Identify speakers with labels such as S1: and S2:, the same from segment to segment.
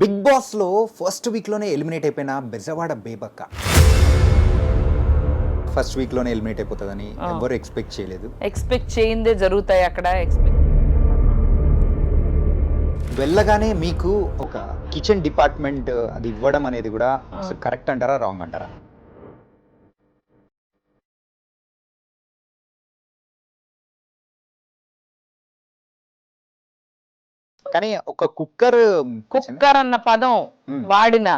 S1: Big boss లో first week లోనే eliminate అయిపోయిన బెజవాడ బేబక్క ఫస్ట్ వీక్ లోనే ఎలిమినేట్ అయిపోతుందని ఎవరు ఎక్స్పెక్ట్ చేయలేదు.
S2: ఎక్స్పెక్ట్ చేయిందే జరుగుతాయి అక్కడ.
S1: వెళ్ళగానే మీకు ఒక కిచెన్ డిపార్ట్మెంట్ అది ఇవ్వడం అనేది కూడా కరెక్ట్ అంటారా రాంగ్ అంటారా? కానీ ఒక కుక్కర్
S2: అన్న పదం వాడిన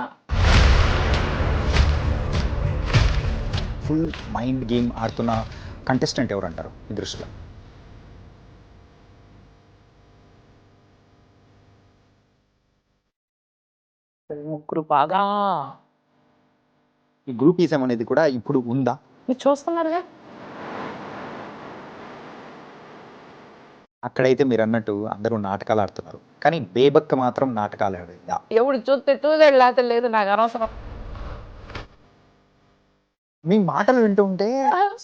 S1: ఫుల్ మైండ్ గేమ్ ఆడుతున్న కంటెస్టెంట్ ఎవరు అంటారు ఈ దృష్టిలో?
S2: ముగ్గురు బాగా
S1: ఈ గ్రూపీజం అనేది కూడా ఇప్పుడు ఉందా?
S2: మీరు చూస్తున్నారుగా.
S1: అక్కడైతే మీరు అన్నట్టు అందరూ నాటకాలు ఆడుతున్నారు, కానీ బేబక్క మాత్రం నాటకాలు ఆడేదా?
S2: ఎవడు చూస్తే చూసాడు లేకపోతే లేదు, నాకు అనవసరం.
S1: మీ మాటలు వింటుంటే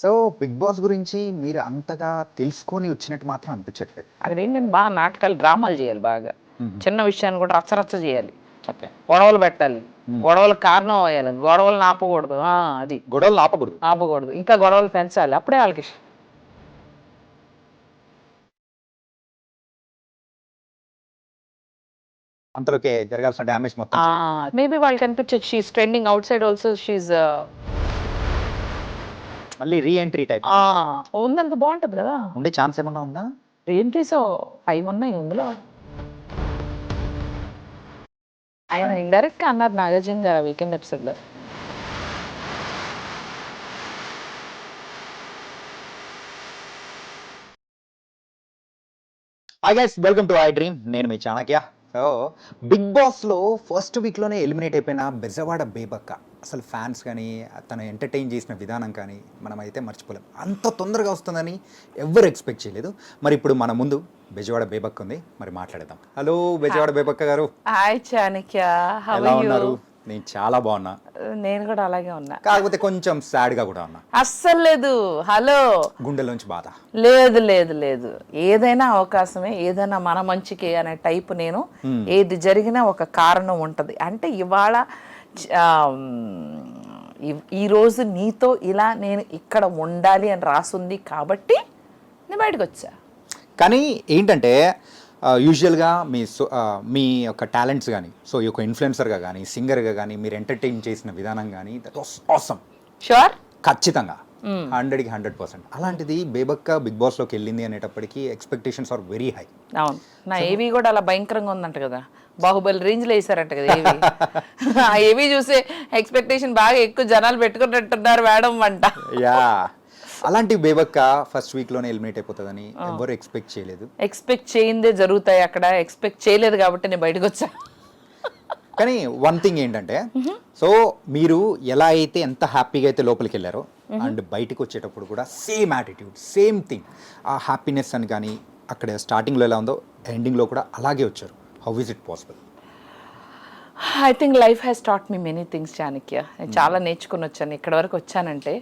S1: సో బిగ్ బాస్ గురించి మీరు అంతగా తెలుసుకొని వచ్చినట్టు మాత్రం అనిపించట్లేదు.
S2: అక్కడ ఏంటంటే బాగా నాటకాలు డ్రామాలు చేయాలి, బాగా చిన్న విషయాన్ని కూడా రచ్చరచ్చ చేయాలి, గొడవలు పెట్టాలి, గొడవలకు కారణం అయ్యాలి, గొడవలు ఆపకూడదు. అది
S1: గొడవలు ఆపకూడదు,
S2: ఇంకా గొడవలు పెంచాలి, అప్పుడే వాళ్ళకి ఇష్టం.
S1: అంతలోకే జరగాల్సిన డ్యామేజ్ మొత్తం
S2: మేబీ వాళ్ళకి అనిపించచ్చు she is trending outside also, she is
S1: మళ్ళీ రీ ఎంట్రీ టైప్
S2: ఉందంత బాగుంటది కదా.
S1: ఉండే ఛాన్స్ ఏమన్నా ఉందా?
S2: రీఎంట్రీస్ 5 ఉన్నాయి ఇందులో. ఆయన ఇండైరెక్ట్ గా అన్నారు నాగార్జున గారు వీకెండ్ ఎపిసోడ్ లో.
S1: Hi guys, welcome to I dream. నేను మీ చాణక్య. సో బిగ్ బాస్ లో ఫస్ట్ వీక్ లోనే ఎలిమినేట్ అయిపోయిన బెజవాడ బేబక్క, అసలు ఫ్యాన్స్ కానీ తను ఎంటర్టైన్ చేసిన విధానం కానీ మనమైతే మర్చిపోలేం. అంత తొందరగా వస్తుందని ఎవరు ఎక్స్పెక్ట్ చేయలేదు. మరి ఇప్పుడు మన ముందు బెజవాడ బేబక్క ఉంది, మరి మాట్లాడేద్దాం. హలో బెజవాడ బేబక్క గారు.
S2: హాయ్ చాణక్య,
S1: ఎలా ఉన్నారు? నేను చాలా బాగున్నా.
S2: నేను కూడా అలాగే ఉన్నా,
S1: కాకపోతే కొంచెం సాడ్ గా కూడా ఉన్నా.
S2: అస్సలు లేదు. హలో,
S1: గుండెలోంచి బాధ
S2: లేదు లేదు లేదు, ఏదైనా అవకాశమే, ఏదైనా మన మంచికి అనే టైప్ నేను. ఏది జరిగినా ఒక కారణం ఉంటది. అంటే ఇవాళ ఈరోజు నీతో ఇలా నేను ఇక్కడ ఉండాలి అని రాసుంది కాబట్టి నేను బయటకు వచ్చా.
S1: కానీ ఏంటంటే యూజువల్గా మీ యొక్క టాలెంట్స్ కానీ, సో ఈ యొక్క ఇన్ఫ్లుయెన్సర్గా కానీ, సింగర్గా కానీ మీరు ఎంటర్టైన్ చేసిన విధానం కానీ దట్ వాస్ ఆసమ్.
S2: షూర్,
S1: ఖచ్చితంగా 100కి 100%. అలాంటిది బేబక్క బిగ్ బాస్లోకి వెళ్ళింది అనేటప్పటికీ ఎక్స్పెక్టేషన్స్ ఆర్ వెరీ హై.
S2: అవును, నా ఏవి కూడా అలా భయంకరంగా ఉందంట కదా, బాహుబలి రేంజ్లో వేసారంట కదా ఏవి. ఆ ఏవి చూసే ఎక్స్పెక్టేషన్ బాగా ఎక్కువ జనాలు పెట్టుకున్నట్టున్నారు మేడం అంట.
S1: యా, అలాంటి బేబక్క ఫస్ట్ వీక్ లోనే ఎలిమినేట్ అయిపోతుందని ఎవరు ఎక్స్పెక్ట్ చేయలేదు.
S2: ఎక్స్పెక్ట్ చేయిందే జరుగుతాయి అక్కడ. ఎక్స్పెక్ట్ చేయలేదు కాబట్టి నేను బయటకు వచ్చా.
S1: కానీ వన్ థింగ్ ఏంటంటే, సో మీరు ఎలా అయితే ఎంత హ్యాపీగా అయితే లోపలికి వెళ్ళారో అండ్ బయటకు వచ్చేటప్పుడు కూడా సేమ్ యాటిట్యూడ్, సేమ్ థింగ్, ఆ హ్యాపీనెస్ అని కానీ అక్కడ స్టార్టింగ్లో ఎలా ఉందో ఎండింగ్లో కూడా అలాగే వచ్చారు. How is it possible?
S2: I think life has taught me many things Chanakya. నేను చాలా నేర్చుకుని వచ్చాను. ఇక్కడ వరకు వచ్చానంటే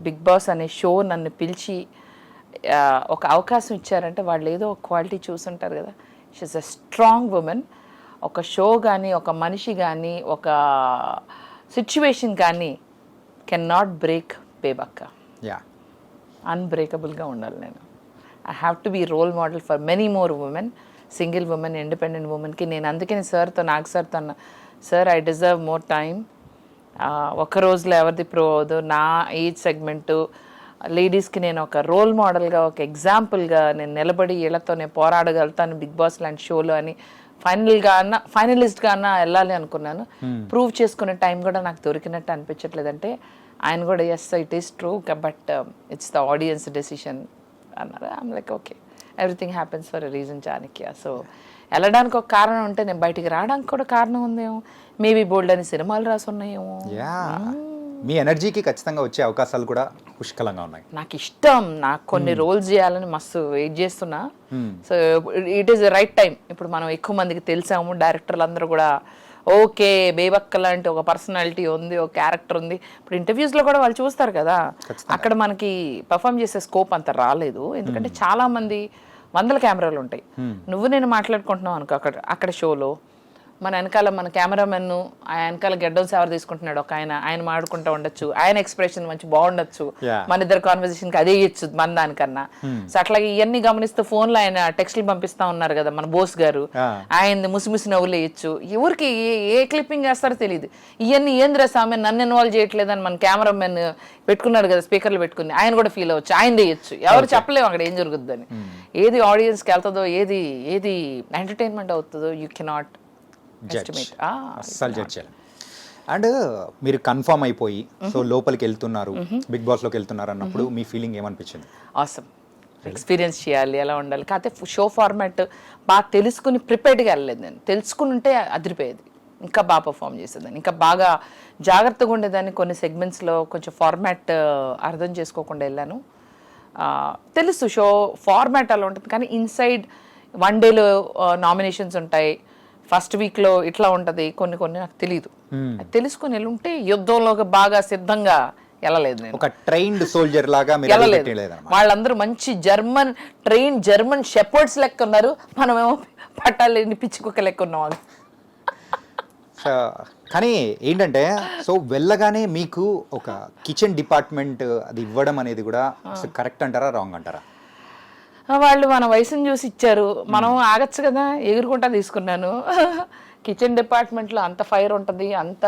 S2: బిగ్ బాస్ అనే షో నన్ను పిలిచి ఒక అవకాశం ఇచ్చారంటే వాళ్ళు ఏదో ఒక క్వాలిటీ చూసుంటారు కదా. She's a strong woman. ఒక షో కానీ, ఒక మనిషి కానీ, ఒక సిచ్యువేషన్ కానీ can not break Bebakka.
S1: Yeah,
S2: అన్బ్రేకబుల్గా ఉండాలి నేను. I have to be role model for many more women, single women, independent ఉమెన్కి. నేను అందుకని నాగ్ సార్తో అన్న, sir I deserve more time. ఒక రోజులో ఎవరిది ప్రో అవదు. నా ఏజ్ సెగ్మెంటు లేడీస్కి నేను ఒక రోల్ మోడల్గా, ఒక ఎగ్జాంపుల్గా నేను నిలబడి వీళ్ళతో నేను పోరాడగలుగుతాను బిగ్ బాస్ లాంటి షోలో అని ఫైనలిస్ట్గా అన్నా వెళ్ళాలి అనుకున్నాను. ప్రూవ్ చేసుకునే టైం కూడా నాకు దొరికినట్టు అనిపించట్లేదు. అంటే ఆయన కూడా yes it is true, but it's the audience decision అన్నారు. I'm like okay, everything happens for a reason Chanakya. So వెళ్ళడానికి ఒక కారణం ఉంటే నేను బయటికి రావడానికి కూడా కారణం ఉందేమో. మేబీ బోల్డ్ అని సినిమాలు రాసి ఉన్నాయేమో.
S1: మీ ఎనర్జీకి ఖచ్చితంగా వచ్చే అవకాశాలు కూడా పుష్కలంగా ఉన్నాయి.
S2: నాకు ఇష్టం, నాకు కొన్ని రోల్స్ చేయాలని మస్తు వెయిట్ చేస్తున్నా. So it is right time. ఇప్పుడు మనం ఎక్కువ మందికి తెలిసాము, డైరెక్టర్లు అందరూ కూడా ఓకే బేబక్క లాంటి ఒక పర్సనాలిటీ ఉంది, ఒక క్యారెక్టర్ ఉంది. ఇప్పుడు ఇంటర్వ్యూస్లో కూడా వాళ్ళు చూస్తారు కదా, అక్కడ మనకి పర్ఫామ్ చేసే స్కోప్ అంత రాలేదు. ఎందుకంటే చాలా మంది 100 కెమెరాలు ఉంటాయి. నువ్వు నేను మాట్లాడుకుంటున్నావు అనుకో అక్కడ షోలో, మన వెనకాల మన కెమెరామెన్ ఆ వెనకాల గెడ్డం సేవర్ తీసుకుంటున్నాడు ఒక ఆయన మాడుకుంటూ ఉండొచ్చు, ఆయన ఎక్స్ప్రెషన్ మంచి బాగుండొచ్చు, మన ఇద్దరు కాన్వర్సేషన్ కి అదే ఇచ్చు మన దానికన్నా. సో అట్లాగే ఇవన్నీ గమనిస్తూ ఫోన్ లో ఆయన టెక్స్ట్లు పంపిస్తా ఉన్నారు కదా మన బోస్ గారు, ఆయన ముసిముసి నవ్వులు వేయచ్చు. ఎవరికి ఏ క్లిప్పింగ్ వేస్తారో తెలియదు. ఇవన్నీ ఏంద్ర సామె నన్ను ఇన్వాల్వ్ చేయట్లేదని మన కెమెరామెన్ పెట్టుకున్నాడు కదా స్పీకర్లు పెట్టుకుని, ఆయన కూడా ఫీల్ అవ్వచ్చు, ఆయన వేయచ్చు. ఎవరు చెప్పలేము అక్కడ ఏం జరుగుతుందని. ఏది ఆడియన్స్కి వెళ్తుందో, ఏది ఎంటర్టైన్మెంట్ అవుతుందో యూ కెనాట్ ఎస్టిమేట్.
S1: అస్సలు జడ్జ్ చేయాలి. అండ్ మీరు కన్ఫర్మ్ అయిపోయి సో లోపలికి వెళ్తున్నారు, బిగ్ బాస్ లోకి వెళ్తున్నారు అన్నప్పుడు మీ ఫీలింగ్ ఏమనిపించింది?
S2: ఆసమ్, ఎక్స్పీరియన్స్ చేయాలి, ఎలా ఉండాలి. కాకపోతే షో ఫార్మాట్ బాగా తెలుసుకుని ప్రిపేర్డ్గా వెళ్ళలేదు నేను. తెలుసుకుని ఉంటే అదిరిపోయేది, ఇంకా బాగా పర్ఫామ్ చేసేదాన్ని, ఇంకా బాగా జాగ్రత్తగా ఉండేదాన్ని. కొన్ని సెగ్మెంట్స్లో కొంచెం ఫార్మాట్ అర్థం చేసుకోకుండా వెళ్ళాను. తెలుసు షో ఫార్మాట్ అలా ఉంటుంది, కానీ ఇన్సైడ్ వన్ డేలో నామినేషన్స్ ఉంటాయి, ఫస్ట్ వీక్లో ఇట్లా ఉంటుంది, కొన్ని నాకు తెలియదు. తెలుసుకుని వెళ్ళుంటే యుద్ధంలోకి బాగా సిద్ధంగా వెళ్ళలేదు నేను.
S1: ఒక ట్రైన్డ్ సోల్జర్ లాగా
S2: వెళ్ళలేదు. వాళ్ళందరూ మంచి జర్మన్ షెపర్డ్స్ లెక్క ఉన్నారు, మనమేమో పట్టాలేని పిచ్చి కుక్క లెక్క ఉన్నాం.
S1: కానీ ఏంటంటే సో వెళ్ళగానే మీకు ఒక కిచెన్ డిపార్ట్మెంట్ అది ఇవ్వడం అనేది కూడా అసలు కరెక్ట్ అంటారా రాంగ్ అంటారా?
S2: వాళ్ళు మన వయసును చూసి ఇచ్చారు, మనం ఆగచ్చు కదా, ఎగురుకుంటా తీసుకున్నాను. కిచెన్ డిపార్ట్మెంట్లో అంత ఫైర్ ఉంటుంది, అంత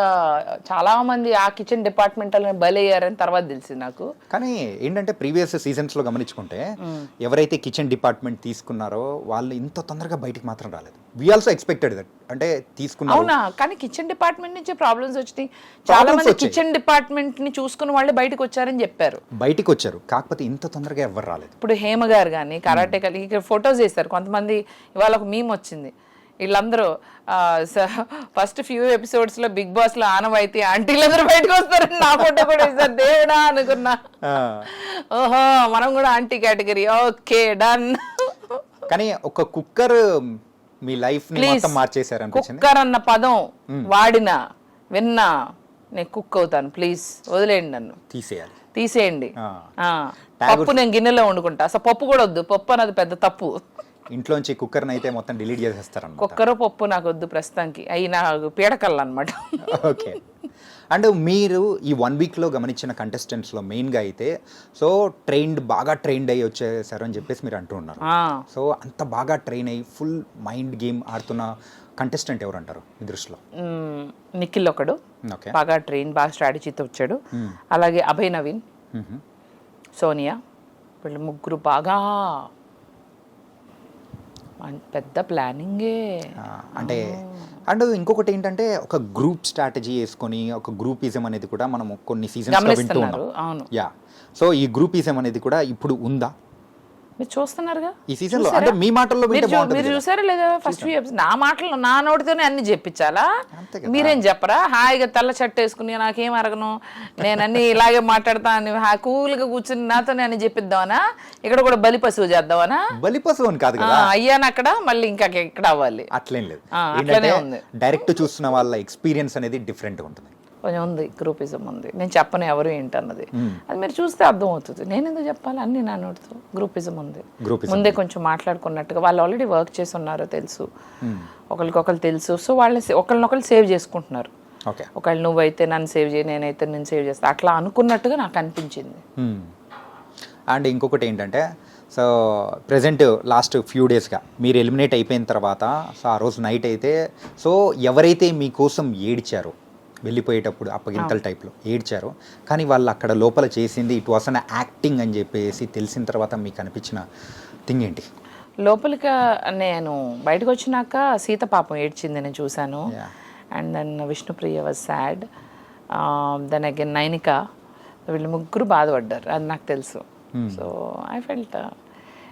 S2: చాలా మంది ఆ కిచెన్ డిపార్ట్మెంట్లో బలయ్యారని తర్వాత తెలిసింది నాకు.
S1: కానీ ఏంటంటే ప్రీవియస్ సీజన్స్లో గమనించుకుంటే ఎవరైతే కిచెన్ డిపార్ట్మెంట్ తీసుకున్నారో వాళ్ళు ఇంత తొందరగా బయటికి మాత్రం రాలేదు. వి ఆల్సో ఎక్స్పెక్టెడ్ దట్, అంటే తీసుకున్నారు.
S2: అవునా? కానీ కిచెన్ డిపార్ట్మెంట్ నుంచి ప్రాబ్లమ్స్ వచ్చినాయి, చాలా మంది కిచెన్ డిపార్ట్మెంట్ ని చూసుకుని వాళ్ళే బయటకు వచ్చారని చెప్పారు.
S1: బయటికి వచ్చారు, కాకపోతే ఇంత తొందరగా ఎవరు రాలేదు.
S2: ఇప్పుడు హేమ గారు కానీ కరాటే కలిగి ఇక్కడ ఫొటోస్ వేస్తారు కొంతమంది. ఇవాళ ఒక మీమ్ వచ్చింది, వీళ్ళందరూ ఫస్ట్ ఫ్యూ ఎపిసోడ్స్ లో బిగ్ బాస్ లో ఆనవాయితీ ఆంటీలందరూ బయటకు వస్తారు, నా ఫోటో కూడా వేస్తారు. దేవుడా అనుకున్నా, ఓహో మనం కూడా ఆంటీ కేటగిరీ, ఓకే డన్.
S1: కానీ ఒక కుక్కర్ మీ లైఫ్ ని మొత్తం మార్చేశారు అనిపించింది.
S2: కుక్కర్ అన్న పదం వాడినా విన్నా నేను కుక్ అవుతాను, ప్లీజ్ వదిలేయండి, నన్ను తీసేయండి. పప్పు నేను గిన్నెలో వండుకుంటా, అసలు పప్పు కూడా వద్దు, పప్పు అన్నది పెద్ద తప్పు.
S1: ఇంట్లోంచి కుక్కర్ని అయితే మొత్తం డిలీట్ చేసేస్తారు.
S2: కుక్కర్ పప్పు నాకు వద్దు ప్రస్తుతానికి, అవి నాకు పీడకల్లు అనమాట.
S1: ఓకే. అండ్ మీరు ఈ 1 వీక్లో గమనించిన కంటెస్టెంట్స్లో మెయిన్గా అయితే సో బాగా ట్రైన్డ్ అయ్యి వచ్చేసారు అని చెప్పేసి మీరు అంటూ ఉన్నారు. సో అంత బాగా ట్రైన్ అయ్యి ఫుల్ మైండ్ గేమ్ ఆడుతున్న కంటెస్టెంట్ ఎవరు అంటారు మీ దృష్టిలో?
S2: నిఖిల్ ఒకడు, బాగా ట్రైన్, బాగా స్ట్రాటజీతో వచ్చాడు. అలాగే అభయ్ నవీన్, సోనియా, వీళ్ళు ముగ్గురు బాగా పెద్ద ప్లానింగే.
S1: అంటే అండ్ ఇంకొకటి ఏంటంటే ఒక గ్రూప్ స్ట్రాటజీ వేసుకొని ఒక గ్రూపిజం అనేది కూడా మనం కొన్ని సీజన్స్ లో వింటూ ఉన్నాం.
S2: అవును.
S1: యా, సో ఈ గ్రూపిజం అనేది కూడా ఇప్పుడు ఉందా?
S2: మీరు చూస్తున్నారుగా
S1: ఈ సీజన్ లో, అంటే మీ మాటల్లో
S2: మీరు చూసారా లేదా? ఫస్ట్ నా మాటలు నా నోటితోనే అన్ని చెప్పించాలా? మీరేం చెప్పరా? హాయిగా తెల్ల షర్ట్ వేసుకుని నాకేం అరగను, నేను అన్ని ఇలాగే మాట్లాడతా అని కూల్గా కూర్చుని నాతోనే అన్ని చెప్పిద్దామనా? ఇక్కడ కూడా బలి పశువు చేద్దామనా?
S1: బలి పశువు అని కాదు కదా,
S2: అయ్యాను అక్కడ మళ్ళీ ఇంకా ఎక్కడ అవ్వాలి,
S1: అట్లేం లేదు.
S2: అట్లనే ఉంది.
S1: డైరెక్ట్ చూస్తున్న వాళ్ళ ఎక్స్పీరియన్స్ అనేది డిఫరెంట్ ఉంటుంది.
S2: కొంచెం ఉంది, గ్రూపిజం ఉంది. నేను చెప్పను ఎవరు ఏంటన్నది, అది మీరు చూస్తే అర్థం అవుతుంది. నేను ఎందుకు చెప్పాలి? అన్ని నా నోటితో గ్రూపిజం ఉంది. ముందే కొంచెం మాట్లాడుకున్నట్టుగా వాళ్ళు ఆల్రెడీ వర్క్ చేసి ఉన్నారో తెలుసు, ఒకరికొకరు తెలుసు. సో వాళ్ళని ఒకరినొకరు సేవ్ చేసుకుంటున్నారు. ఒకళ్ళు నువ్వైతే నన్ను సేవ్ చేయి, నేనైతే నేను సేవ్ చేస్తా, అట్లా అనుకున్నట్టుగా నాకు అనిపించింది.
S1: అండ్ ఇంకొకటి ఏంటంటే సో ప్రజెంట్ లాస్ట్ ఫ్యూ డేస్గా మీరు ఎలిమినేట్ అయిపోయిన తర్వాత సో ఆ రోజు నైట్ అయితే సో ఎవరైతే మీకోసం ఏడ్చారో వెళ్ళిపోయేటప్పుడు అప్పగింతల టైప్లో ఏడ్చారో, కానీ వాళ్ళు అక్కడ లోపల చేసింది ఇట్ వాస్ అన్ యాక్టింగ్ అని చెప్పేసి తెలిసిన తర్వాత మీకు అనిపించిన థింగ్ ఏంటి?
S2: లోపలికి నేను బయటకు వచ్చినాక సీత పాపం ఏడ్చింది, నేను చూశాను. And then Vishnupriya was sad, then again Nainika, వీళ్ళు ముగ్గురు బాధపడ్డారు, అది నాకు తెలుసు. So I felt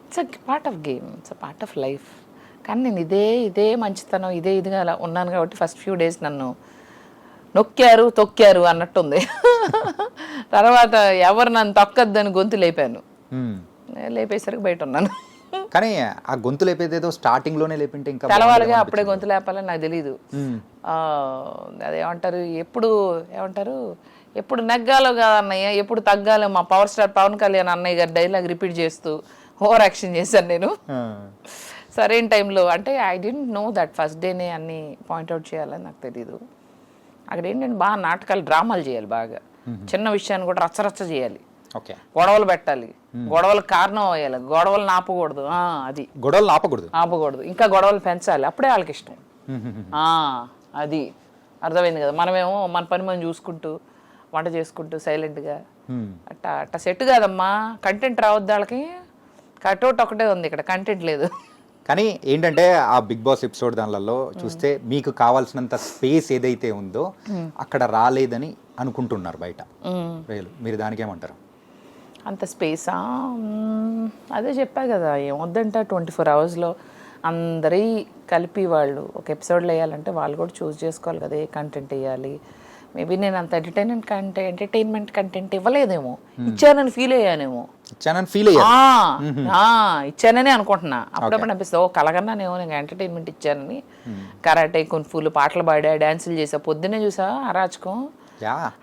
S2: it's a part of game, it's a part of life. కానీ నేను ఇదే మంచితనం ఇదిగా అలా ఉన్నాను కాబట్టి ఫస్ట్ ఫ్యూ డేస్ నన్ను తొక్కారు అన్నట్టుంది. తర్వాత ఎవరు నన్ను తొక్కద్దని గొంతు లేపాను, లేపేసరికి బయట ఉన్నాను.
S1: కానీ ఆ గొంతు లేపేదేదో స్టార్టింగ్ లోనే లేపింటే ఇంకా
S2: తెలవాలిగా, అప్పుడే గొంతు లేపాలని నాకు తెలీదు. అదేమంటారు, ఎప్పుడు నెగ్గాలో కాదు అన్నయ్య, ఎప్పుడు తగ్గాలో, మా పవర్ స్టార్ పవన్ కళ్యాణ్ అన్నయ్య గారి డైలాగ్ రిపీట్ చేస్తూ ఓవర్ యాక్షన్ చేశాను నేను. సరైన టైంలో అంటే I didn't know that first డేనే అన్ని పాయింట్అవుట్ చేయాలని నాకు తెలీదు. అక్కడ ఏంటంటే బాగా నాటకాలు డ్రామాలు చేయాలి, బాగా చిన్న విషయాన్ని కూడా రచ్చరచ్చ చేయాలి,
S1: ఓకే,
S2: గొడవలు పెట్టాలి, గొడవలకు కారణం అయ్యాలి, గొడవలు ఆపకూడదు, అది
S1: గొడవలు ఆపకూడదు, ఇంకా
S2: గొడవలు పెంచాలి, అప్పుడే వాళ్ళకి ఇష్టం. అది అర్థమైంది కదా. మనమేమో మన పని మనం చూసుకుంటూ వంట చేసుకుంటూ సైలెంట్గా అట్ట సెట్ కాదమ్మా. కంటెంట్ రావద్దు వాళ్ళకి. కట్అవుట్ ఒకటే ఉంది, ఇక్కడ కంటెంట్ లేదు.
S1: కానీ ఏంటంటే ఆ బిగ్ బాస్ ఎపిసోడ్ దానిలలో చూస్తే మీకు కావాల్సినంత స్పేస్ ఏదైతే ఉందో అక్కడ రాలేదని అనుకుంటున్నారు బయట మీరు దానికేమంటారు?
S2: అంత స్పేసా? అదే చెప్పా కదా, ఏమొద్దంట 24 అవర్స్లో అందరి కలిపి వాళ్ళు ఒక ఎపిసోడ్లో వేయాలంటే వాళ్ళు కూడా చూస్ చేసుకోవాలి కదా ఏ కంటెంట్ వేయాలి. మేబీ నేను అంత ఎంటర్టైన్మెంట్ కంటెంట్ ఇవ్వలేదేమో, ఇచ్చానని ఫీల్ అయ్యానేమో, ఇచ్చానని అనుకుంటున్నా. అప్పుడప్పుడు అనిపిస్తుంది ఓ కలగన్నానేమో నేను ఎంటర్టైన్మెంట్ ఇచ్చానని. కరాటే, కున్ఫూలు, పాటలు పాడా, డాన్సులు చేసా, పొద్దున్నే చూసా అరాచకం.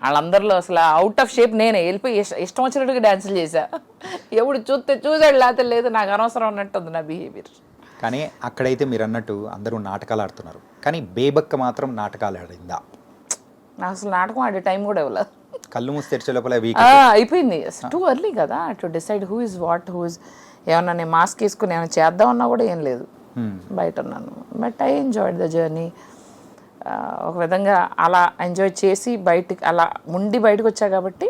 S2: వాళ్ళందరిలో అసలు అవుట్ ఆఫ్ షేప్ నేనే వెళ్ళిపోయి ఇష్టం వచ్చినట్టుగా డాన్సులు చేశా. ఎప్పుడు చూసాడు లేకపోతే లేదు, నాకు అనవసరం అన్నట్టుంది నా బిహేవియర్.
S1: కానీ అక్కడైతే మీరు అన్నట్టు అందరూ నాటకాలు ఆడుతున్నారు, కానీ బేబక్క మాత్రం నాటకాలు ఆడిందా?
S2: నాకు అసలు నాటకం ఆడే టైం కూడా ఇవ్వలేదు.
S1: కళ్ళు మూసి తెరిచే లోపల
S2: అయిపోయింది. టూ ఎర్లీ కదా to decide who is what, who is. ఏమన్నా నేను మాస్క్ వేసుకుని ఏమైనా చేద్దామన్నా కూడా ఏం లేదు, బయట ఉన్నాను. But I enjoyed the journey. ఒక విధంగా అలా ఎంజాయ్ చేసి అలా బయటకు వచ్చా కాబట్టి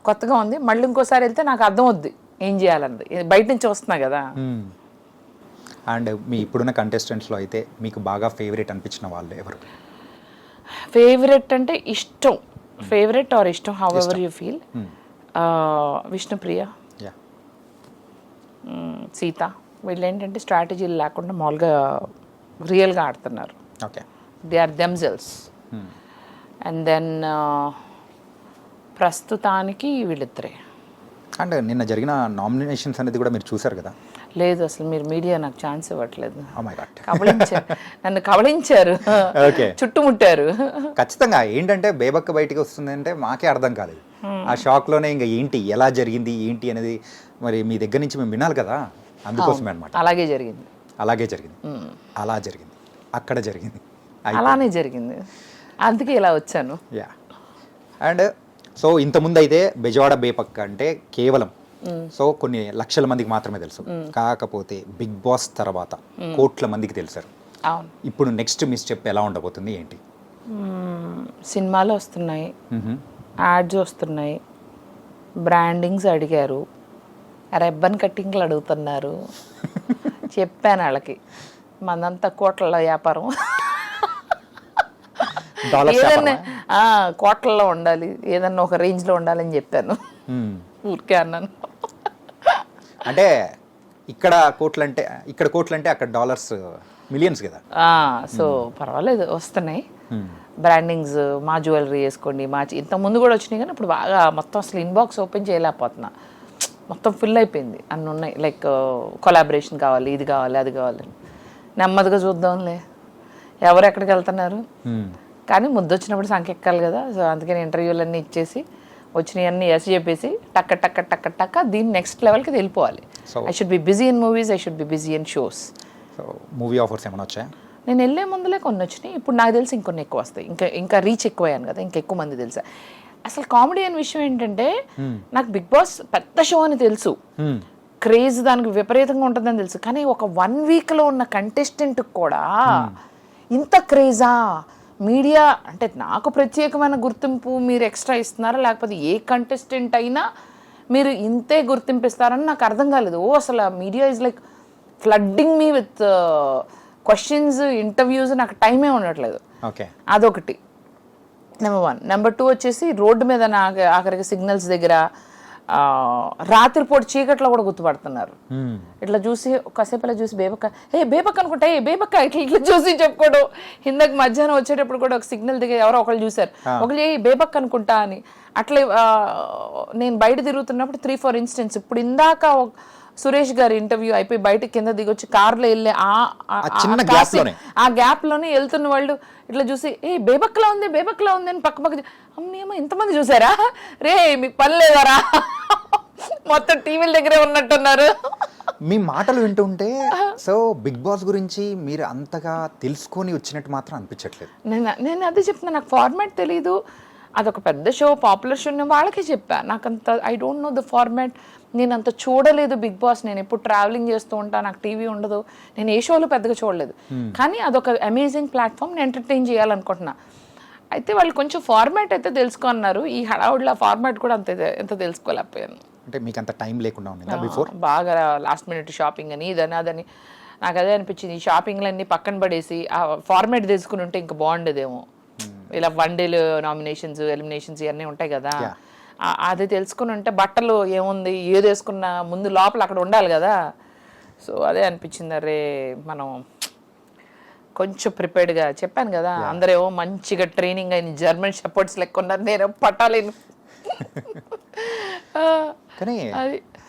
S2: కొత్తగా ఉంది. మళ్ళీ ఇంకోసారి వెళ్తే నాకు అర్థం అవుద్ది ఏం చేయాలన్నది, బయట నుంచి వస్తున్నా కదా.
S1: అండ్ మీ ఇప్పుడున్న కంటెస్టెంట్స్లో అయితే మీకు బాగా ఫేవరెట్ అనిపించిన వాళ్ళు ఎవరు?
S2: ఫేవరెట్ అంటే ఇష్టం, ఫేవరెట్ ఆర్ ఇష్టం, however you feel. Vishnupriya, Sita, వీళ్ళు ఏంటంటే స్ట్రాటజీలు లేకుండా మామూలుగా రియల్గా ఆడుతున్నారు.
S1: Okay,
S2: they are themselves. And then ప్రస్తుతానికి వీళ్ళిద్దరే.
S1: అండ్ నిన్న జరిగిన నామినేషన్స్ అనేది కూడా మీరు చూసారు కదా?
S2: లేదు, అసలు మీరు మీడియా నాకు ఛాన్స్ ఇవ్వట్లేదు. నన్ను కబళించారు, చుట్టుముట్టారు.
S1: ఖచ్చితంగా ఏంటంటే బేబక్క బయటికి వస్తుంది అంటే మాకే అర్థం కాలేదు. ఆ షాక్లోనే ఇంకా ఏంటి ఎలా జరిగింది ఏంటి అనేది మరి మీ దగ్గర నుంచి మేము వినాలి కదా, అందుకోసమే అనమాట.
S2: అలాగే జరిగింది,
S1: అలా జరిగింది, అక్కడ జరిగింది,
S2: అలానే జరిగింది, అందుకే ఇలా వచ్చాను.
S1: యా. అండ్ సో ఇంతకుముందు అయితే బెజవాడ బేబక్క అంటే కేవలం కొన్ని లక్షల మందికి మాత్రమే తెలుసు. కాకపోతే బిగ్ బాస్ తర్వాత కోట్ల మందికి తెలుసారు. ఇప్పుడు నెక్స్ట్ మీ స్టెప్ ఎలా ఉండబోతుంది ఏంటి?
S2: సినిమాలు వస్తున్నాయి, యాడ్స్ వస్తున్నాయి, బ్రాండింగ్స్ అడిగారు, రెబ్బన్ కట్టింగ్లు అడుగుతున్నారు. చెప్పాను వాళ్ళకి మనంతా కోట్ల వ్యాపారం, ఏదన్నా కోట్లలో ఉండాలి, ఏదన్నా ఒక రేంజ్లో ఉండాలని చెప్పాను. ఊరికే అన్నాను.
S1: అంటే ఇక్కడ కోట్లంటే అక్కడ డాలర్స్ మిలియన్స్ కదా.
S2: సో పర్వాలేదు, వస్తున్నాయి బ్రాండింగ్స్. మా జ్యువెలరీ వేసుకోండి, ఇంతకుముందు కూడా వచ్చినాయి కానీ ఇప్పుడు బాగా మొత్తం అసలు ఇన్బాక్స్ ఓపెన్ చేయలేకపోతున్నా, మొత్తం ఫుల్ అయిపోయింది. అన్నీ ఉన్నాయి, లైక్ కొలాబరేషన్ కావాలి, ఇది కావాలి, అది కావాలి. నెమ్మదిగా చూద్దాంలే, ఎవరు ఎక్కడికి వెళ్తున్నారు. కానీ ముద్దు వచ్చినప్పుడు సంఖ్య ఎక్కాలి కదా. సో అందుకని ఇంటర్వ్యూలన్నీ ఇచ్చేసి వచ్చినాయన్నీ ఎస్ చెప్పేసి టక్క టక్క టక్క టక్క దీన్ని నెక్స్ట్ లెవెల్కి వెళ్ళిపోవాలి. I should be busy in movies, I should be busy in shows.
S1: Movie offers ఏమైనా వచ్చాయా?
S2: నేను వెళ్ళే ముందులే కొన్ని వచ్చినాయి, ఇప్పుడు నాకు తెలిసి ఇంకొన్ని ఎక్కువ వస్తాయి. ఇంకా రీచ్ ఎక్కువయ్యాను కదా, ఇంకా ఎక్కువ మంది తెలుసా. అసలు కామెడీ అనే విషయం ఏంటంటే నాకు బిగ్ బాస్ పెద్ద షో అని తెలుసు, క్రేజ్ దానికి విపరీతంగా ఉంటుందని తెలుసు. కానీ ఒక 1 వీక్లో ఉన్న కంటెస్టెంట్ కూడా ఇంత క్రేజా? మీడియా అంటే నాకు ప్రత్యేకమైన గుర్తింపు మీరు ఎక్స్ట్రా ఇస్తున్నారా, లేకపోతే ఏ కంటెస్టెంట్ అయినా మీరు ఇంతే గుర్తింపు ఇస్తారని నాకు అర్థం కాలేదు. అసలు media is like flooding me with questions, interviews, నాకు టైమే ఉండట్లేదు. అదొకటి నెంబర్ 1. నెంబర్ 2 వచ్చేసి రోడ్డు మీద ఆఖరికి సిగ్నల్స్ దగ్గర రాత్రిపూట చీకట్లో కూడా గుర్తుపడుతున్నారు. ఇట్లా చూసి కాసేపు ఇలా చూసి బేబక్క అనుకుంటా, బేబక్క ఇట్లా చూసి చెప్పుకోవడం. ఇందాక మధ్యాహ్నం వచ్చేటప్పుడు కూడా ఒక సిగ్నల్ దగ్గర ఎవరో ఒకళ్ళు చూసారు, ఒకళ్ళు బేబక్క అనుకుంటా అని. అట్లా నేను బయట తిరుగుతున్నప్పుడు 3-4 ఇన్సిడెంట్స్. ఇప్పుడు ఇందాక సురేష్ గారి ఇంటర్వ్యూ అయిపోయి బయట కింద దిగొచ్చి కార్లో వెళ్ళే ఆ గ్యాప్ లోనే వెళ్తున్న వాళ్ళు ఇట్లా చూసి బేబక్లా ఉంది అని పక్క అమ్మేమో ఇంతమంది చూసారా, రే మీకు పని లేదారా, మొత్తం టీవీల దగ్గరే ఉన్నట్టున్నారు.
S1: మీ మాటలు వింటుంటే సో బిగ్ బాస్ గురించి మీరు అంతగా తెలుసుకొని వచ్చినట్టు మాత్రం అనిపించట్లేదు.
S2: నేను అదే చెప్తున్నా, నాకు ఫార్మాట్ తెలీదు. అదొక పెద్ద షో, పాపులర్ షో, నేను వాళ్ళకే చెప్పా. నాకంత I don't know the format. నేను అంత చూడలేదు బిగ్ బాస్. నేను ఎప్పుడు ట్రావెలింగ్ చేస్తూ ఉంటా, నాకు టీవీ ఉండదు, నేను ఏ షోలు పెద్దగా చూడలేదు. కానీ అదొక అమేజింగ్ ప్లాట్ఫామ్, నేను ఎంటర్టైన్ చేయాలనుకుంటున్నా. అయితే వాళ్ళు కొంచెం ఫార్మాట్ అయితే తెలుసుకున్నారు. ఈ హడావుడిలో ఫార్మాట్ కూడా ఎంత తెలుసుకోలేకపోయాను.
S1: అంటే మీకు అంత టైం లేకుండా ఉండేదా బిఫోర్?
S2: బాగా లాస్ట్ మినిట్ షాపింగ్ అని ఇదని అదని నాకు అదే అనిపించింది. ఈ షాపింగ్లన్నీ పక్కన పడేసి ఆ ఫార్మాట్ తెలుసుకుని ఉంటే ఇంకా బాగుండేదేమో. ఇలా వన్ డేలు నామినేషన్స్, ఎలిమినేషన్స్ ఇవన్నీ ఉంటాయి కదా, అది తెలుసుకుని ఉంటే బట్టలు ఏముంది ఏది వేసుకున్నా ముందు లోపల అక్కడ ఉండాలి కదా. సో అదే అనిపించింది, అరే మనం కొంచెం ప్రిపేర్డ్గా చెప్పాను కదా. అందరేమో మంచిగా ట్రైనింగ్ అయిన జర్మన్ షెపర్డ్స్ లెక్క ఉన్నారు, నేను పట్టాలేను.
S1: కానీ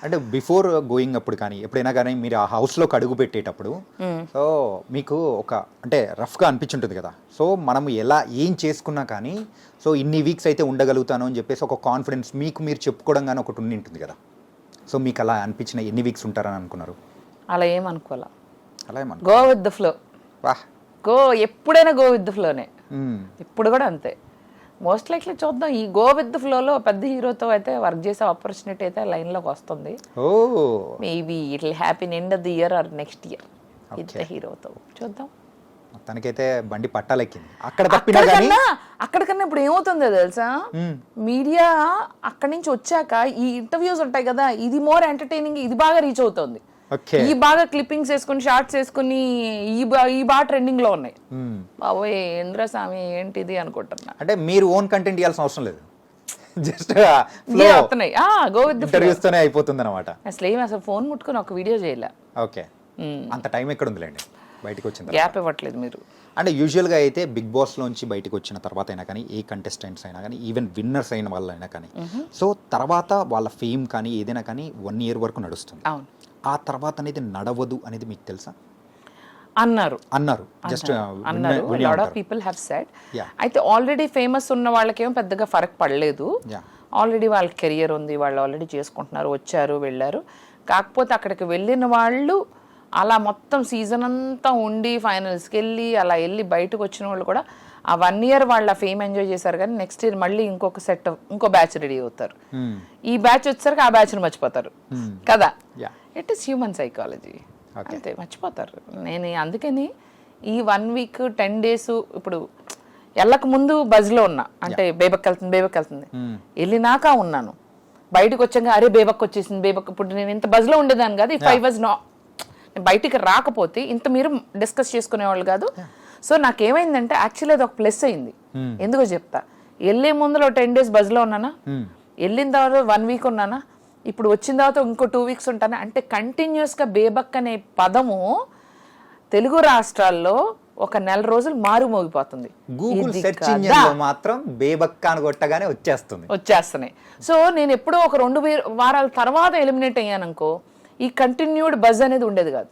S1: అంటే బిఫోర్ గోయింగ్ అప్పుడు కానీ ఎప్పుడైనా కానీ మీరు ఆ హౌస్లోకి అడుగు పెట్టేటప్పుడు సో మీకు ఒక అంటే రఫ్గా అనిపించుంటుంది కదా. సో మనము ఎలా ఏం చేసుకున్నా కానీ సో ఇన్ని వీక్స్ అయితే ఉండగలుగుతాను అని చెప్పేసి ఒక కాన్ఫిడెన్స్ మీకు మీరు చెప్పుకోవడం కానీ ఒకటి ఉండి ఉంటుంది కదా. సో మీకు అలా అనిపించిన ఎన్ని వీక్స్ ఉంటారని అనుకున్నారు?
S2: అలా ఏమనుకోవాలా,
S1: అలా ఏమను
S2: గో విత్ ద ఫ్లో.
S1: వాహ్,
S2: ఎప్పుడైనా గో విత్ ద ఫ్లోనే. ఇప్పుడు కూడా అంతే. మోస్ట్ లైక్లీ చూద్దాం, ఈ గో విత్ ద ఫ్లోలో పెద్ద హీరోతో అయితే వర్క్ చేసే ఆపర్చునిటీ అయితే లైన్లోకి వస్తుంది. Maybe it will happy end of the year are next year పెద్ద హీరోతో చూద్దాం.
S1: తనకైతే బండి పట్టాలెక్కింది.
S2: అక్కడికన్నా ఇప్పుడు ఏమవుతుందో తెలుసా, మీడియా అక్కడి నుంచి వచ్చాక ఈ ఇంటర్వ్యూస్ ఉంటాయి కదా, ఇది మోర్ ఎంటర్టైనింగ్, ఇది బాగా రీచ్ అవుతుంది. ఈ బాగా క్లిప్పింగ్స్ వేసుకుని షార్ట్స్ వేసుకుని ఈ బాగా ట్రెండింగ్ లో ఉన్నాయి. బాబోయ్ ఇంద్రస్వామి ఏంటిది అనుకుంటున్నా.
S1: అంటే మీరు ఓన్ కంటెంట్ ఇవ్వాల్సిన అవసరం లేదు, జస్ట్
S2: గో విత్
S1: ఇంటర్వ్యూస్ తోనే అయిపోతుంది అనమాట.
S2: అసలు ఫోన్ ముట్టుకుని ఒక వీడియో చేయలే.
S1: ఓకే, అంత టైం ఎక్కడ ఉందిలేండి బయటకు వచ్చింది,
S2: గ్యాప్ ఇవ్వట్లేదు మీరు.
S1: అంటే యూజువల్గా అయితే బిగ్ బాస్లోంచి బయటకు వచ్చిన తర్వాత అయినా కానీ ఏ కంటెస్టెంట్స్ అయినా కానీ ఈవెన్ విన్నర్స్ అయిన వాళ్ళైనా కానీ సో తర్వాత వాళ్ళ ఫేమ్ కానీ ఏదైనా కానీ 1 year వరకు నడుస్తుంది. ఆ తర్వాత అనేది నడవదు అనేది మీకు తెలుసా?
S2: అన్నారు
S1: just
S2: lot of people have said. అయితే ఆల్రెడీ ఫేమస్ ఉన్న వాళ్ళకేమో పెద్దగా ఫరక్ పడలేదు. ఆల్రెడీ వాళ్ళ కెరియర్ ఉంది, వాళ్ళు ఆల్రెడీ చేసుకుంటున్నారు, వచ్చారు వెళ్ళారు. కాకపోతే అక్కడికి వెళ్ళిన వాళ్ళు అలా మొత్తం సీజన్ అంతా ఉండి ఫైనల్స్కి వెళ్ళి అలా వెళ్ళి బయటకు వచ్చిన వాళ్ళు కూడా ఆ 1 year వాళ్ళ ఫేమ్ ఎంజాయ్ చేశారు. కానీ నెక్స్ట్ ఇయర్ మళ్ళీ ఇంకో బ్యాచ్ రెడీ అవుతారు. ఈ బ్యాచ్ వచ్చేసరికి ఆ బ్యాచ్ని మర్చిపోతారు కదా. ఇట్ ఈస్ హ్యూమన్ సైకాలజీ, అంతే మర్చిపోతారు. నేను అందుకని ఈ 1 week 10 days ఇప్పుడు వెళ్ళక ముందు బజ్లో ఉన్నా, అంటే బేబక్ వెళ్తుంది వెళ్ళినాక ఉన్నాను. బయటకు వచ్చాక అరే బేబక్ వచ్చేసింది బేబక్. ఇప్పుడు నేను ఇంత బజ్లో ఉండేదాన్ని కాదు. ఇఫ్ ఐ వాజ్ నాట్ బయటికి రాకపోతే ఇంత మీరు డిస్కస్ చేసుకునేవాళ్ళు కాదు. సో నాకేమైందంటే యాక్చువల్లీ అది ఒక ప్లస్ అయింది. ఎందుకో చెప్తా. వెళ్ళే ముందులో 10 days బజ్లో ఉన్నానా, వెళ్ళిన తర్వాత 1 week ఉన్నానా, ఇప్పుడు వచ్చిన తర్వాత ఇంకో 2 weeks ఉంటానా. అంటే కంటిన్యూస్గా బేబక్ అనే పదము తెలుగు రాష్ట్రాల్లో ఒక 1 రోజులు మారుమోగిపోతుంది.
S1: గూగుల్ సెర్చ్ ఇంజిన్లో మాత్రం బేబక్క అని కొట్టగానే వచ్చేస్తున్నాయి.
S2: సో నేను ఎప్పుడో ఒక 2 వారాల తర్వాత ఎలిమినేట్ అయ్యాననుకో, ఈ కంటిన్యూడ్ బజ్ అనేది ఉండేది కాదు,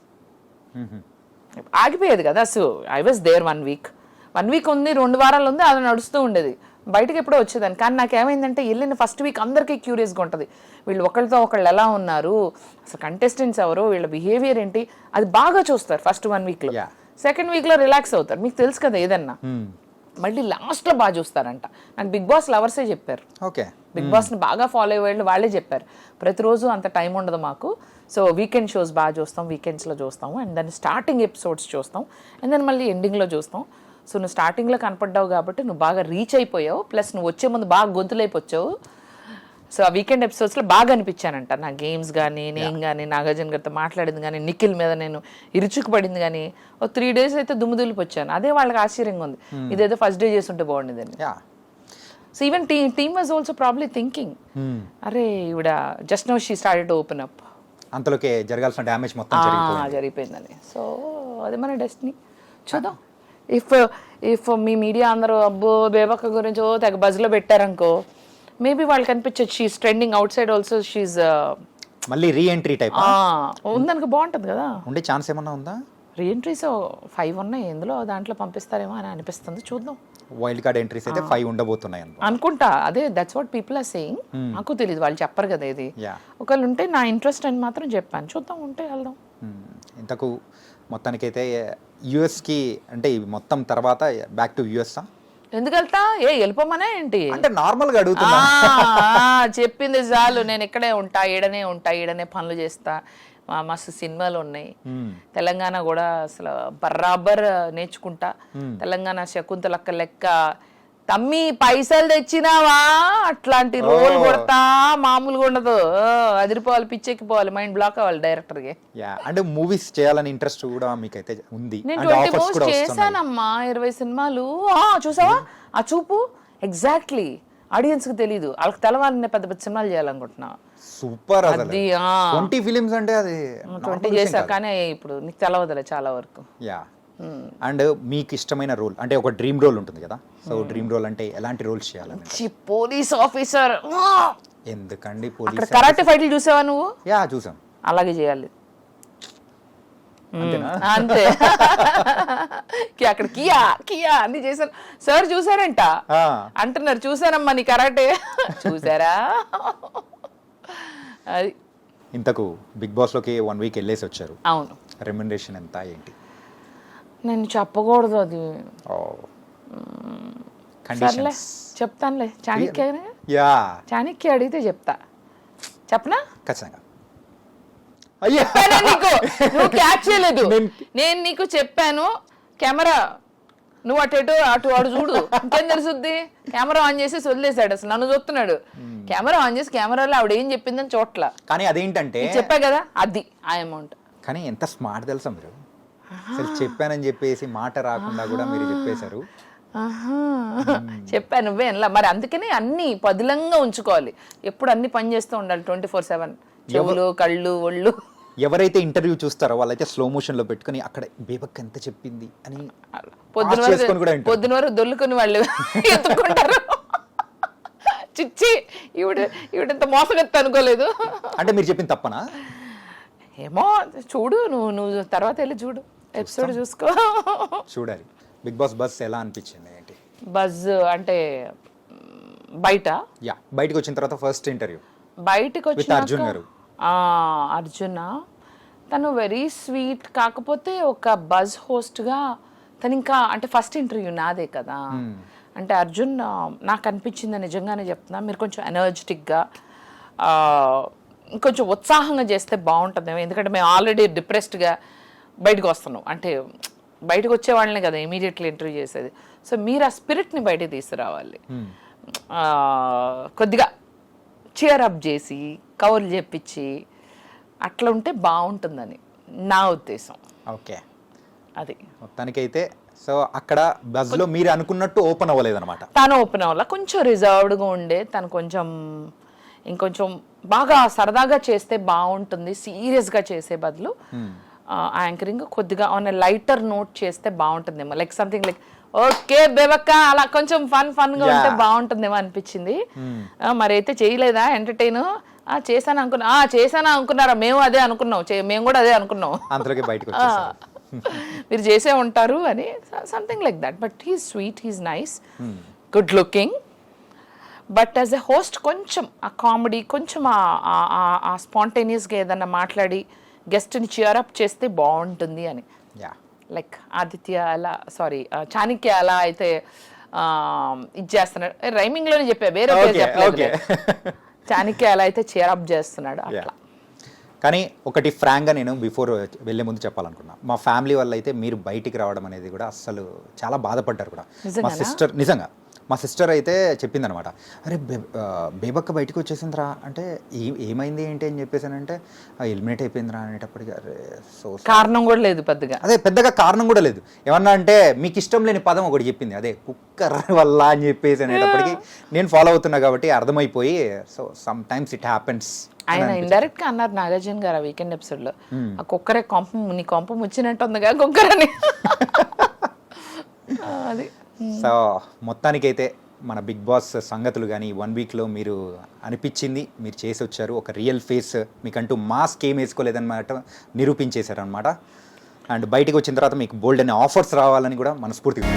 S2: ఆగిపోయేది కదా. So I was there 1 week ఉంది, 2 వారాలు ఉంది, అది నడుస్తూ ఉండేది. బయటకు ఎప్పుడో వచ్చేదాన్ని. కానీ నాకేమైందంటే వెళ్ళిన ఫస్ట్ వీక్ అందరికీ క్యూరియస్గా ఉంటుంది, వీళ్ళు ఒకళ్ళతో ఒకళ్ళు ఎలా ఉన్నారు, అసలు కంటెస్టెంట్స్ ఎవరు, వీళ్ళ బిహేవియర్ ఏంటి, అది బాగా చూస్తారు ఫస్ట్ 1 weekలో. సెకండ్ వీక్లో రిలాక్స్ అవుతారు. మీకు తెలుసు కదా ఏదన్నా. మళ్ళీ లాస్ట్లో బాగా చూస్తారంట. నాకు బిగ్ బాస్ లవర్సే చెప్పారు. బిగ్ బాస్ని బాగా ఫాలో అయ్యే వాళ్ళే చెప్పారు, ప్రతిరోజు అంత టైం ఉండదు మాకు, సో వీకెండ్ షోస్ బాగా చూస్తాం, వీకెండ్స్లో చూస్తాము, అండ్ దెన్ స్టార్టింగ్ ఎపిసోడ్స్ చూస్తాం, అండ్ దెన్ మళ్ళీ ఎండింగ్లో చూస్తాం. సో నువ్వు స్టార్టింగ్లో కనపడ్డావు కాబట్టి నువ్వు బాగా రీచ్ అయిపోయావు, ప్లస్ నువ్వు వచ్చే ముందు బాగా గొంతులైపోచ్చావు. సో ఆ వీకెండ్ ఎపిసోడ్స్లో బాగా అనిపించానంట. నా గేమ్స్ కానీ, నేను కానీ, నాగార్జున గారితో మాట్లాడింది కానీ, నిఖిల్ మీద నేను ఇరుచుకుపడింది కానీ, ఒక 3 days అయితే దుమ్ముదులిపొచ్చాను. అదే వాళ్ళకి ఆశ్చర్యంగా ఉంది, ఇదేదో ఫస్ట్ డే చేస్తుంటే బాగుండేదని. So even team was also probably thinking, అరే ఇవిడ just now she started to open up,
S1: అంతలోకే జరగాల్సిన డ్యామేజ్ మొత్తం
S2: జరిగిపోయిందని. సో అది మన డెస్టినీ. చూద్దాం. ఇఫ్ మీ మీడియా అందరూ అబ్బో బేబక్క గురించి తెగ బజ్లో పెట్టారనుకో, మేబీ వాళ్ళకి అనిపించచ్చు she is trending outside also, she is
S1: మళ్ళీ రీ ఎంట్రీ టైప్
S2: ఉందనుకో బాగుంటుంది కదా.
S1: ఉండే ఛాన్స్ ఏమన్నా ఉందా?
S2: రీఎంట్రీస్ 5 ఉన్నాయి, ఎందులో దాంట్లో పంపిస్తారేమో అని అనిపిస్తుంది, చూద్దాం.
S1: వైల్డ్ కార్డ్ ఎంట్రీస్ అయితే 5 ఉండబోతున్నాయి
S2: అనుకుంటా, అదే that's what people are saying. నాకు తెలియదు, వాళ్ళు చెప్పరు కదా ఇది.
S1: యా.
S2: ఒకవేళ ఉంటే నా ఇంట్రెస్ట్ అని మాత్రం చెప్పాను, చూద్దాం, ఉంటే వెళ్దాం.
S1: ఇంతకు మొత్తానికైతే యుఎస్కి అంటే ఇవి మొత్తం తర్వాత బ్యాక్ టు యుఎస్
S2: ఎందుకు వెళ్తా? వెళ్ళిపోమనే ఏంటి?
S1: అంటే నార్మల్గా అడుగుతున్నా.
S2: చెప్పింది చాలు, నేను ఇక్కడే ఉంటా, ఈడనే పనులు చేస్తా. మస్తు సినిమాలు ఉన్నాయి, తెలంగాణ కూడా అసలు బరాబర్ నేర్చుకుంటా. తెలంగాణ శకుంతలక్క లెక్క తమ్మి పైసలు తెచ్చినావా అట్లాంటి రోల్ కొడతా, మామూలుగా ఉండదు. అదిరిపోవాలి, పిచ్చెక్కిపోవాలి, మైండ్ బ్లాక్ అవ్వాలి డైరెక్టర్కి.
S1: అంటే మూవీస్ చేయాలని ఇంట్రెస్ట్ కూడా మీకైతే ఉంది?
S2: నేను 20 మూవీస్ చేశానమ్మా, 20 సినిమాలు. చూసావా ఆ చూపు? ఎగ్జాక్ట్లీ, ఆడియన్స్ కి తెలీదు, వాళ్ళకి తెలవాలని పెద్ద పెద్ద సినిమాలు చేయాలనుకుంటున్నా.
S1: సూపర్.
S2: అది
S1: 20 ఫిలిమ్స్ అంటే అది
S2: 20 చేశా, కానీ ఇప్పుడు నీకు తెలవదులే చాలా వరకు.
S1: యా. అండ్ మీకు ఇష్టమైన రోల్ అంటే ఒక డ్రీమ్ రోల్ ఉంటుంది కదా, సో డ్రీమ్ రోల్ అంటే ఎలాంటి రోల్స్ చేయాలని?
S2: Police officer.
S1: ఎందుకండి పోలీస్?
S2: అక్కడ కరాటే ఫైట్లు చూసావా నువ్వు?
S1: యా, చూసాం.
S2: అలాగే చేయాలి అంతే. అక్కడ కియా కియా అన్ని చేశాను సార్, చూసారంట అంటున్నారు. చూసానమ్మా నీ కరాటే, చూసారా? అది.
S1: ఇంతకు బిగ్ బాస్ లోకి 1 వీక్ వెళ్ళేసి వచ్చారు.
S2: అవును.
S1: రెమ్యునరేషన్ ఎంత ఏంటి?
S2: నేను చెప్పకూడదు అది. సర్లే చెప్తానులే, చాణక్య అడిగితే చెప్తా. చెప్పనా?
S1: ఖచ్చితంగా.
S2: నీకు నువ్వు క్యాచ్ చేయలేదు, నేను నీకు చెప్పాను. కెమెరా నువ్వు అటు చూడు, ఇంకేం తెలుసుద్ది? కెమెరా ఆన్ చేసి వదిలేసాడు, అసలు నన్ను చూస్తున్నాడు. కెమెరా ఆన్ చేసి కెమెరాలో ఆవిడ ఏం చెప్పిందని చోట్ల.
S1: కానీ అదేంటంటే
S2: చెప్పా కదా, అది ఆ అమౌంట్.
S1: కానీ ఎంత స్మార్ట్ తెలుసా మీరు, అసలు చెప్పానని చెప్పేసి మాట రాకుండా కూడా మీరు చెప్పేశారు.
S2: చెప్పా నువ్వే అలా మరి. అందుకనే అన్ని పదిలంగా ఉంచుకోవాలి, ఎప్పుడు అన్ని పని చేస్తూ ఉండాలి 24/7. చెవులు, కళ్ళు, ఒళ్ళు.
S1: ఎవరైతే ఇంటర్వ్యూ చూస్తారో వాళ్ళైతే స్లో మోషన్ లో పెట్టుకుని అక్కడ బేబక్ ఎంత చెప్పింది అని
S2: పొద్దున వరకు దొల్లుకుని వాళ్ళు ఎత్తుకుంటారు. చిచ్చి ఈవిడంత మోసగత్త అనుకోలేదు.
S1: అంటే మీరు చెప్పింది తప్పనా?
S2: ఏమో చూడు, నువ్వు తర్వాత వెళ్ళి చూడు, ఎపిసోడ్ చూసుకో.
S1: చూడాలి. బిగ్ బాస్ బస్ ఎలా అనిపించింది ఏంటి?
S2: బజ్ అంటే బయట
S1: బయటకు వచ్చిన తర్వాత ఫస్ట్ ఇంటర్వ్యూ
S2: బయటకు వచ్చి
S1: అర్జున్ గారు.
S2: అర్జున తను వెరీ స్వీట్, కాకపోతే ఒక బజ్ హోస్ట్గా తను ఇంకా అంటే ఫస్ట్ ఇంటర్వ్యూ నాదే కదా. అంటే అర్జున్ నాకు అనిపించింది, నిజంగానే చెప్తున్నా, మీరు కొంచెం ఎనర్జెటిక్గా ఇంకొంచెం ఉత్సాహంగా చేస్తే బాగుంటుందేమో. ఎందుకంటే మేము ఆల్రెడీ డిప్రెస్డ్గా బయటకు వస్తున్నాం, అంటే బయటకు వచ్చే వాళ్ళనే కదా ఇమీడియట్లీ ఇంటర్వ్యూ చేసేది. సో మీరు ఆ స్పిరిట్ని బయటకు తీసుకురావాలి, కొద్దిగా చియరప్ చేసి కవర్లు చెప్పించి అట్లా ఉంటే బాగుంటుందని నా ఉద్దేశం.
S1: ఓకే,
S2: అది
S1: మొత్తానికైతే. సో అక్కడ బజ్లో మీరు అనుకున్నట్టు ఓపెన్ అవ్వలేదు అనమాట.
S2: తను ఓపెన్ అవ్వాల, కొంచెం రిజర్వ్డ్గా ఉండే, తను కొంచెం ఇంకొంచెం బాగా సరదాగా చేస్తే బాగుంటుంది. సీరియస్గా చేసే బదులు యాంకరింగ్ కొద్దిగా ఆన్ లైటర్ నోట్ చేస్తే బాగుంటుందేమో. లైక్ సంథింగ్ లైక్ ఓకే బేబక్క అలా కొంచెం ఫన్గా ఉంటే బాగుంటుందేమో అనిపించింది. మరి అయితే చేయలేదా ఎంటర్టైన్? చేశాను అనుకున్నారా? మేము అదే అనుకున్నాం, మేము కూడా అదే అనుకున్నాం. మీరు చేసే ఉంటారు అని something like that. But he's sweet, he's nice, good looking. But as a host కొంచెం ఆ కామెడీ, కొంచెం ఆ స్పాంటేనియస్గా ఏదన్నా మాట్లాడి గెస్ట్ని చియరప్ చేస్తే బాగుంటుంది అని. లైక్ ఆదిత్య అలా, సారీ చాణక్య అలా అయితే ఇది చేస్తున్నాడు. రైమింగ్లోనే చెప్పా, వేరే పేరు చెప్పలేదు. చాణక్య అలా అయితే చియరప్ చేస్తున్నాడు అట్లా.
S1: కానీ ఒకటి ఫ్రాంక్గా నేను బిఫోర్ వెళ్ళే ముందు చెప్పాలనుకున్నా, మా ఫ్యామిలీ వల్ల అయితే మీరు బయటికి రావడం అనేది కూడా అస్సలు చాలా బాధపడ్డారు కూడా. మా సిస్టర్ నిజంగా మా సిస్టర్ అయితే చెప్పిందనమాట, అరే బేబక్క బయటకు వచ్చేసిందిరా అంటే ఏమైంది ఏంటి అని చెప్పేసానంటే ఎలిమినేట్ అయిపోయిందిరా అనేటప్పటికి అరే సో
S2: కారణం కూడా లేదు పెద్దగా.
S1: అదే పెద్దగా కారణం కూడా లేదు. ఏమన్నా అంటే మీకు ఇష్టం లేని పదం ఒకటి చెప్పింది, అదే కుక్కర్ వల్ల అని చెప్పేసి అనేటప్పటికి నేను ఫాలో అవుతున్నా కాబట్టి అర్థమైపోయి so some times it happens.
S2: ఆయన ఇండైరెక్ట్ గా అన్నారు నాగార్జున గారు ఆ వీకెండ్ ఎపిసోడ్ లో, ఆ కుక్కరే నీ కొంప ముచ్చినట్టు ఉందిగా కుక్కరని. అది.
S1: సో మొత్తానికైతే మన బిగ్ బాస్ సంగతులు కానీ 1 వీక్లో మీరు అనిపించింది మీరు చేసి వచ్చారు. ఒక రియల్ ఫేస్, మీకంటూ మాస్క్ ఏం వేసుకోలేదన్నమాట నిరూపించేశారనమాట. అండ్ బయటికి వచ్చిన తర్వాత మీకు బోల్డ్ అనే ఆఫర్స్ రావాలని కూడా మనస్ఫూర్తిగా